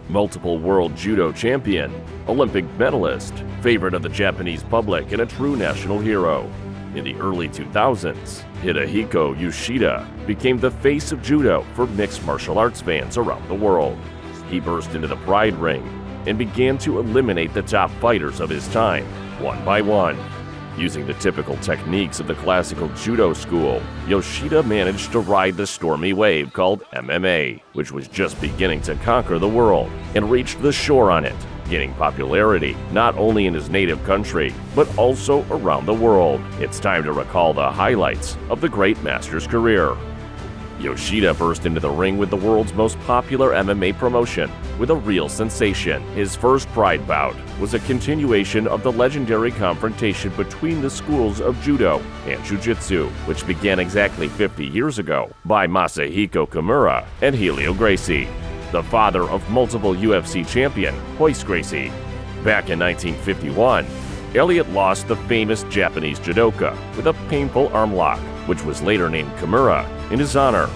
multiple world judo champion, Olympic medalist, favorite of the Japanese public, and a true national hero. In the early 2000s, Hidehiko Yoshida became the face of judo for mixed martial arts fans around the world. He burst into the Pride Ring and began to eliminate the top fighters of his time, one by one. Using the typical techniques of the classical judo school, Yoshida managed to ride the stormy wave called MMA, which was just beginning to conquer the world, and reached the shore on it, gaining popularity not only in his native country, but also around the world. It's time to recall the highlights of the great master's career. Yoshida burst into the ring with the world's most popular MMA promotion with a real sensation. His first Pride bout was a continuation of the legendary confrontation between the schools of Judo and Jiu-Jitsu, which began exactly 50 years ago by Masahiko Kimura and Helio Gracie, the father of multiple UFC champion Royce Gracie. Back in 1951, Elliott lost the famous Japanese Judoka with a painful arm lock, which was later named Kimura in his honor.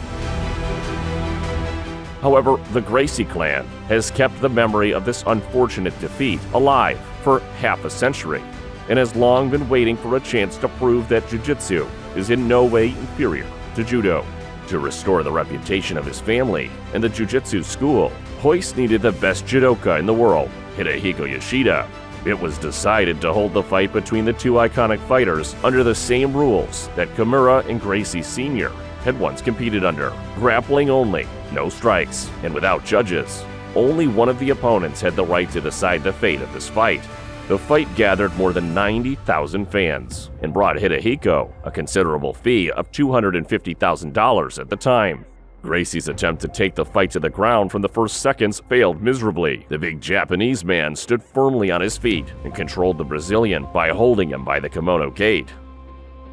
However, the Gracie clan has kept the memory of this unfortunate defeat alive for half a century and has long been waiting for a chance to prove that Jiu-Jitsu is in no way inferior to Judo. To restore the reputation of his family and the Jiu-Jitsu school, Royce needed the best judoka in the world, Hidehiko Yoshida. It was decided to hold the fight between the two iconic fighters under the same rules that Kimura and Gracie Sr. had once competed under: grappling only, no strikes, and without judges. Only one of the opponents had the right to decide the fate of this fight. The fight gathered more than 90,000 fans and brought Hidehiko a considerable fee of $250,000 at the time. Gracie's attempt to take the fight to the ground from the first seconds failed miserably. The big Japanese man stood firmly on his feet and controlled the Brazilian by holding him by the kimono gate.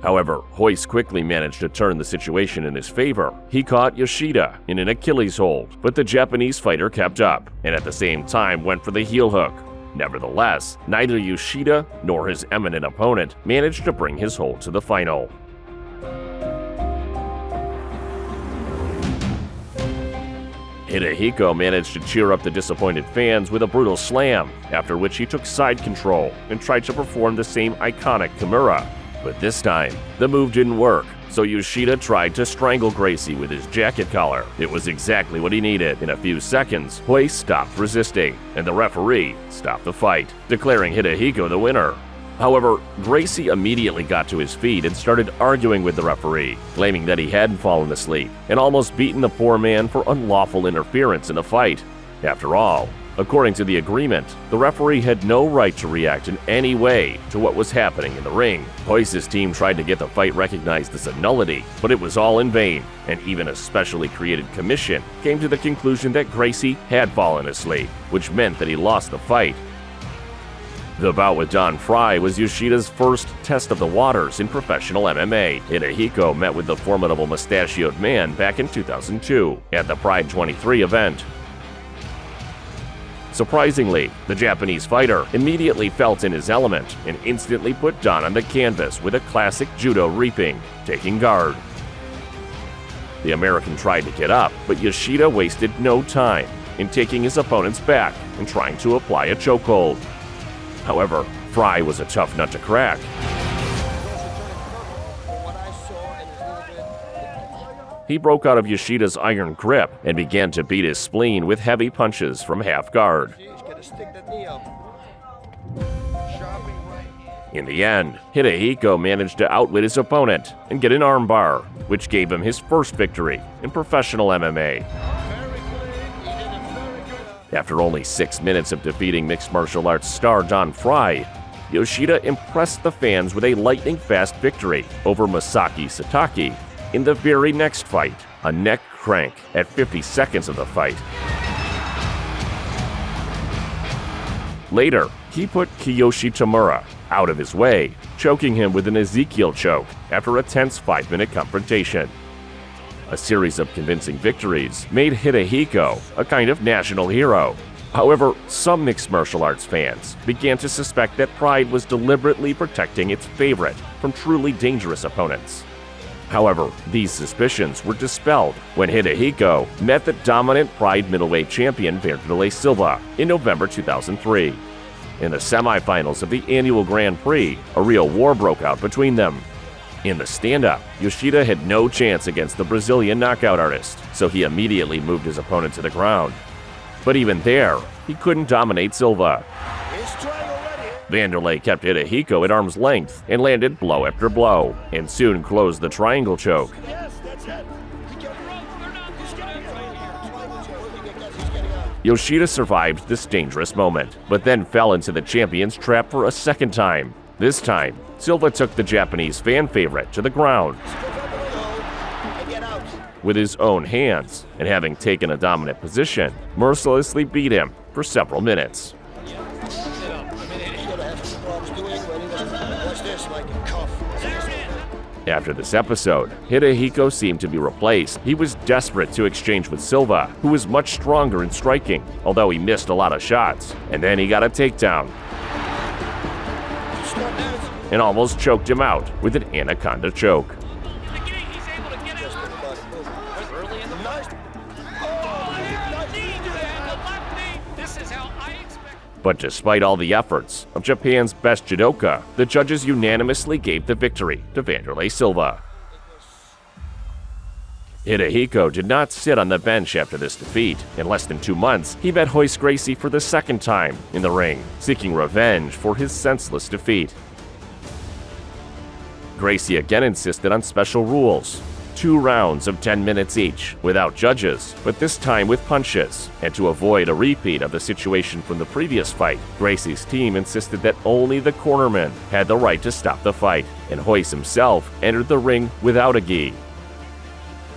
However, Royce quickly managed to turn the situation in his favor. He caught Yoshida in an Achilles hold, but the Japanese fighter kept up and at the same time went for the heel hook. Nevertheless, neither Yoshida nor his eminent opponent managed to bring his hold to the final. Hidehiko managed to cheer up the disappointed fans with a brutal slam, after which he took side control and tried to perform the same iconic Kimura. But this time, the move didn't work, so Yoshida tried to strangle Gracie with his jacket collar. It was exactly what he needed. In a few seconds, Royce stopped resisting, and the referee stopped the fight, declaring Hidehiko the winner. However, Gracie immediately got to his feet and started arguing with the referee, claiming that he hadn't fallen asleep and almost beaten the poor man for unlawful interference in the fight. After all, according to the agreement, the referee had no right to react in any way to what was happening in the ring. Royce's team tried to get the fight recognized as a nullity, but it was all in vain, and even a specially created commission came to the conclusion that Gracie had fallen asleep, which meant that he lost the fight. The bout with Don Frye was Yoshida's first test of the waters in professional MMA. Hidehiko met with the formidable mustachioed man back in 2002 at the Pride 23 event. Surprisingly, the Japanese fighter immediately felt in his element and instantly put Don on the canvas with a classic judo reaping, taking guard. The American tried to get up, but Yoshida wasted no time in taking his opponent's back and trying to apply a chokehold. However, Frye was a tough nut to crack. He broke out of Yoshida's iron grip and began to beat his spleen with heavy punches from half guard. In the end, Hidehiko managed to outwit his opponent and get an armbar, which gave him his first victory in professional MMA. After only 6 minutes of defeating mixed martial arts star Don Frye, Yoshida impressed the fans with a lightning-fast victory over Masaki Satake in the very next fight, a neck crank at 50 seconds of the fight. Later, he put Kiyoshi Tamura out of his way, choking him with an Ezekiel choke after a tense 5-minute confrontation. A series of convincing victories made Hidehiko a kind of national hero. However, some mixed martial arts fans began to suspect that Pride was deliberately protecting its favorite from truly dangerous opponents. However, these suspicions were dispelled when Hidehiko met the dominant Pride middleweight champion Wanderlei Silva in November 2003. In the semifinals of the annual Grand Prix, a real war broke out between them. In the stand-up, Yoshida had no chance against the Brazilian knockout artist, so he immediately moved his opponent to the ground. But even there, he couldn't dominate Silva. Wanderlei kept Hidehiko at arm's length and landed blow after blow, and soon closed the triangle choke. Yoshida survived this dangerous moment, but then fell into the champion's trap for a second time. This time, Silva took the Japanese fan favorite to the ground with his own hands, and having taken a dominant position, mercilessly beat him for several minutes. After this episode, Hidehiko seemed to be replaced. He was desperate to exchange with Silva, who was much stronger in striking, although he missed a lot of shots. And then he got a takedown and almost choked him out with an anaconda choke. But despite all the efforts of Japan's best judoka, the judges unanimously gave the victory to Wanderlei Silva. Hidehiko did not sit on the bench after this defeat. In less than 2 months, he met Gracie for the second time in the ring, seeking revenge for his senseless defeat. Gracie again insisted on special rules. 2 rounds of 10 minutes each, without judges, but this time with punches. And to avoid a repeat of the situation from the previous fight, Gracie's team insisted that only the cornerman had the right to stop the fight, and Royce himself entered the ring without a gi.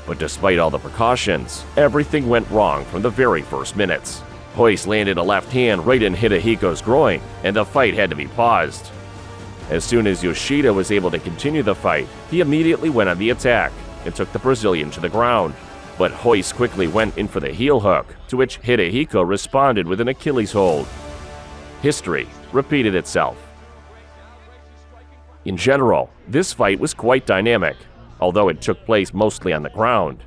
But despite all the precautions, everything went wrong from the very first minutes. Royce landed a left hand right in Hidehiko's groin, and the fight had to be paused. As soon as Yoshida was able to continue the fight, he immediately went on the attack and took the Brazilian to the ground. But Royce quickly went in for the heel hook, to which Hidehiko responded with an Achilles hold. History repeated itself. In general, this fight was quite dynamic, although it took place mostly on the ground.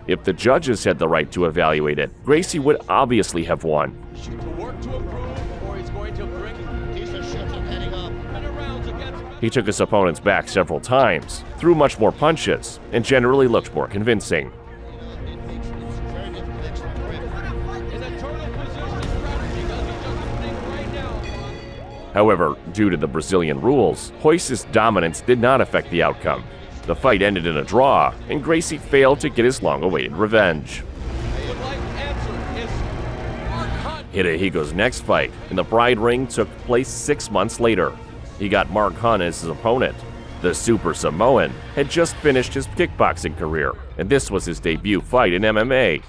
If the judges had the right to evaluate it, Gracie would obviously have won. He took his opponent's back several times, threw much more punches, and generally looked more convincing. However, due to the Brazilian rules, Royce's dominance did not affect the outcome. The fight ended in a draw, and Gracie failed to get his long-awaited revenge. Hidehiko's next fight in the Pride ring took place 6 months later. He got Mark Hunt as his opponent. The Super Samoan had just finished his kickboxing career, and this was his debut fight in MMA.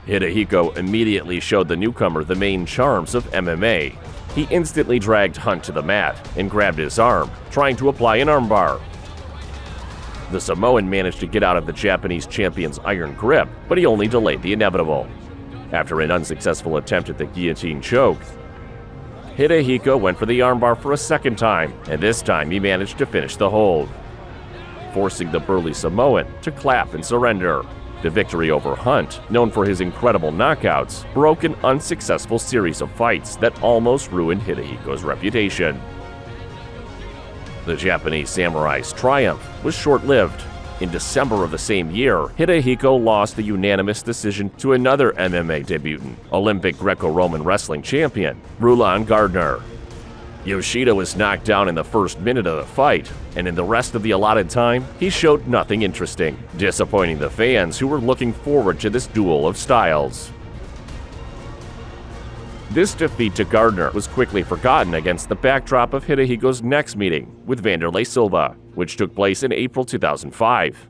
Hidehiko immediately showed the newcomer the main charms of MMA. He instantly dragged Hunt to the mat and grabbed his arm, trying to apply an armbar. The Samoan managed to get out of the Japanese champion's iron grip, but he only delayed the inevitable. After an unsuccessful attempt at the guillotine choke, Hidehiko went for the armbar for a second time, and this time he managed to finish the hold, forcing the burly Samoan to clap and surrender. The victory over Hunt, known for his incredible knockouts, broke an unsuccessful series of fights that almost ruined Hidehiko's reputation. The Japanese samurai's triumph was short-lived. In December of the same year, Hidehiko lost the unanimous decision to another MMA debutant, Olympic Greco-Roman wrestling champion, Roland Gardner. Yoshida was knocked down in the first minute of the fight, and in the rest of the allotted time, he showed nothing interesting, disappointing the fans who were looking forward to this duel of styles. This defeat to Gardner was quickly forgotten against the backdrop of Hidehiko's next meeting with Wanderlei Silva, which took place in April 2005.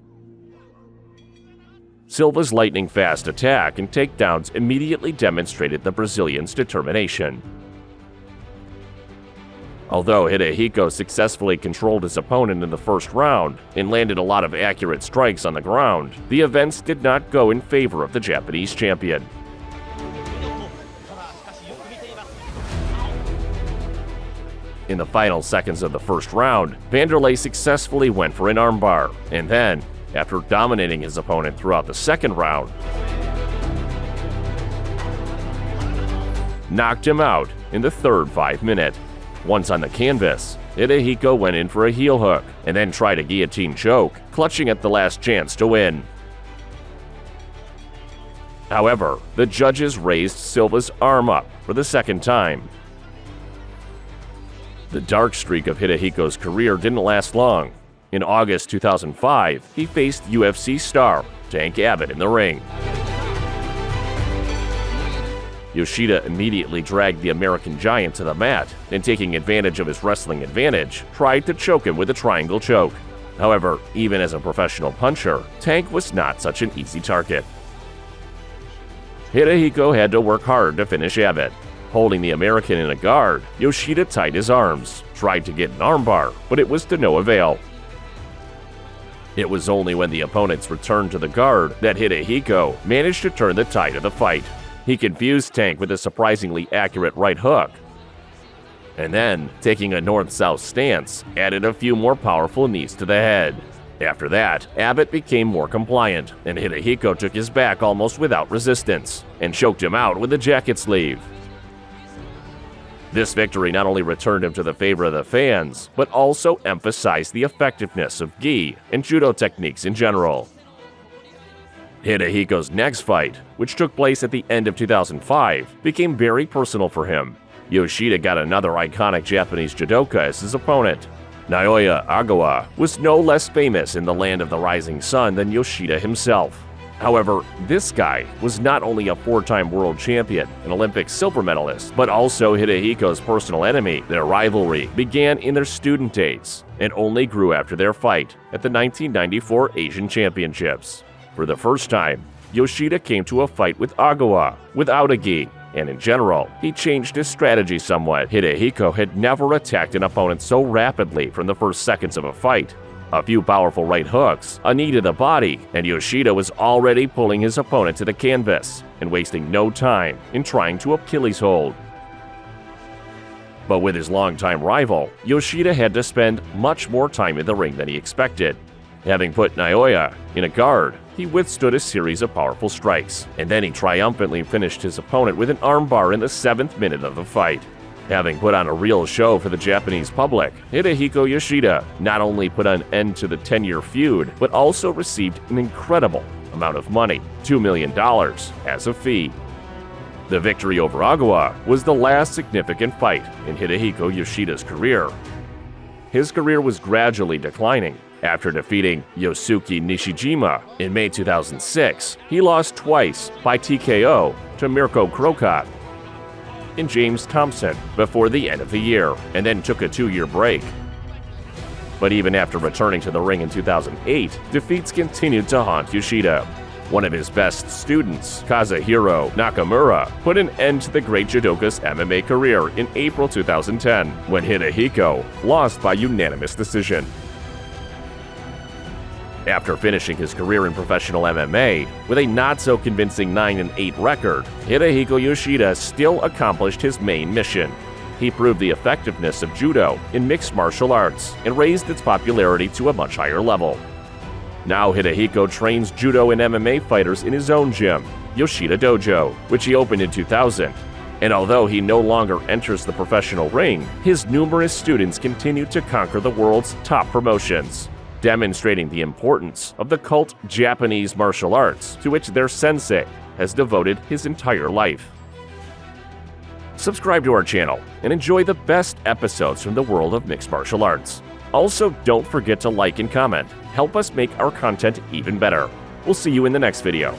Silva's lightning-fast attack and takedowns immediately demonstrated the Brazilian's determination. Although Hidehiko successfully controlled his opponent in the first round and landed a lot of accurate strikes on the ground, the events did not go in favor of the Japanese champion. In the final seconds of the first round, Wanderlei successfully went for an armbar, and then, after dominating his opponent throughout the second round, knocked him out in the third 5-minute. Once on the canvas, Hidehiko went in for a heel hook and then tried a guillotine choke, clutching at the last chance to win. However, the judges raised Silva's arm up for the second time. The dark streak of Hidehiko's career didn't last long. In August 2005, he faced UFC star Tank Abbott in the ring. Yoshida immediately dragged the American giant to the mat and, taking advantage of his wrestling advantage, tried to choke him with a triangle choke. However, even as a professional puncher, Tank was not such an easy target. Hidehiko had to work hard to finish Abbott. Holding the American in a guard, Yoshida tied his arms, tried to get an armbar, but it was to no avail. It was only when the opponents returned to the guard that Hidehiko managed to turn the tide of the fight. He confused Tank with a surprisingly accurate right hook, and then, taking a north-south stance, added a few more powerful knees to the head. After that, Abbott became more compliant, and Hidehiko took his back almost without resistance, and choked him out with a jacket sleeve. This victory not only returned him to the favor of the fans, but also emphasized the effectiveness of gi and judo techniques in general. Hidehiko's next fight, which took place at the end of 2005, became very personal for him. Yoshida got another iconic Japanese judoka as his opponent. Naoya Ogawa was no less famous in the land of the rising sun than Yoshida himself. However, this guy was not only a 4-time world champion, an Olympic silver medalist, but also Hidehiko's personal enemy. Their rivalry began in their student days and only grew after their fight at the 1994 Asian Championships. For the first time, Yoshida came to a fight with Ogawa without a gi, and in general, he changed his strategy somewhat. Hidehiko had never attacked an opponent so rapidly from the first seconds of a fight. A few powerful right hooks, a knee to the body, and Yoshida was already pulling his opponent to the canvas and wasting no time in trying to Achilles hold. But with his longtime rival, Yoshida had to spend much more time in the ring than he expected. Having put Naoya in a guard, he withstood a series of powerful strikes, and then he triumphantly finished his opponent with an armbar in the 7th minute of the fight. Having put on a real show for the Japanese public, Hidehiko Yoshida not only put an end to the 10-year feud, but also received an incredible amount of money, $2 million, as a fee. The victory over Ogawa was the last significant fight in Hidehiko Yoshida's career. His career was gradually declining. After defeating Yosuke Nishijima in May 2006, he lost twice by TKO to Mirko Krokop and James Thompson before the end of the year, and then took a 2-year break. But even after returning to the ring in 2008, defeats continued to haunt Yoshida. One of his best students, Kazuhiro Nakamura, put an end to the great judoka's MMA career in April 2010, when Hidehiko lost by unanimous decision. After finishing his career in professional MMA with a not-so-convincing 9-8 record, Hidehiko Yoshida still accomplished his main mission. He proved the effectiveness of judo in mixed martial arts and raised its popularity to a much higher level. Now Hidehiko trains judo and MMA fighters in his own gym, Yoshida Dojo, which he opened in 2000. And although he no longer enters the professional ring, his numerous students continue to conquer the world's top promotions, demonstrating the importance of the cult Japanese martial arts to which their sensei has devoted his entire life. Subscribe to our channel and enjoy the best episodes from the world of mixed martial arts. Also, don't forget to like and comment. Help us make our content even better. We'll see you in the next video.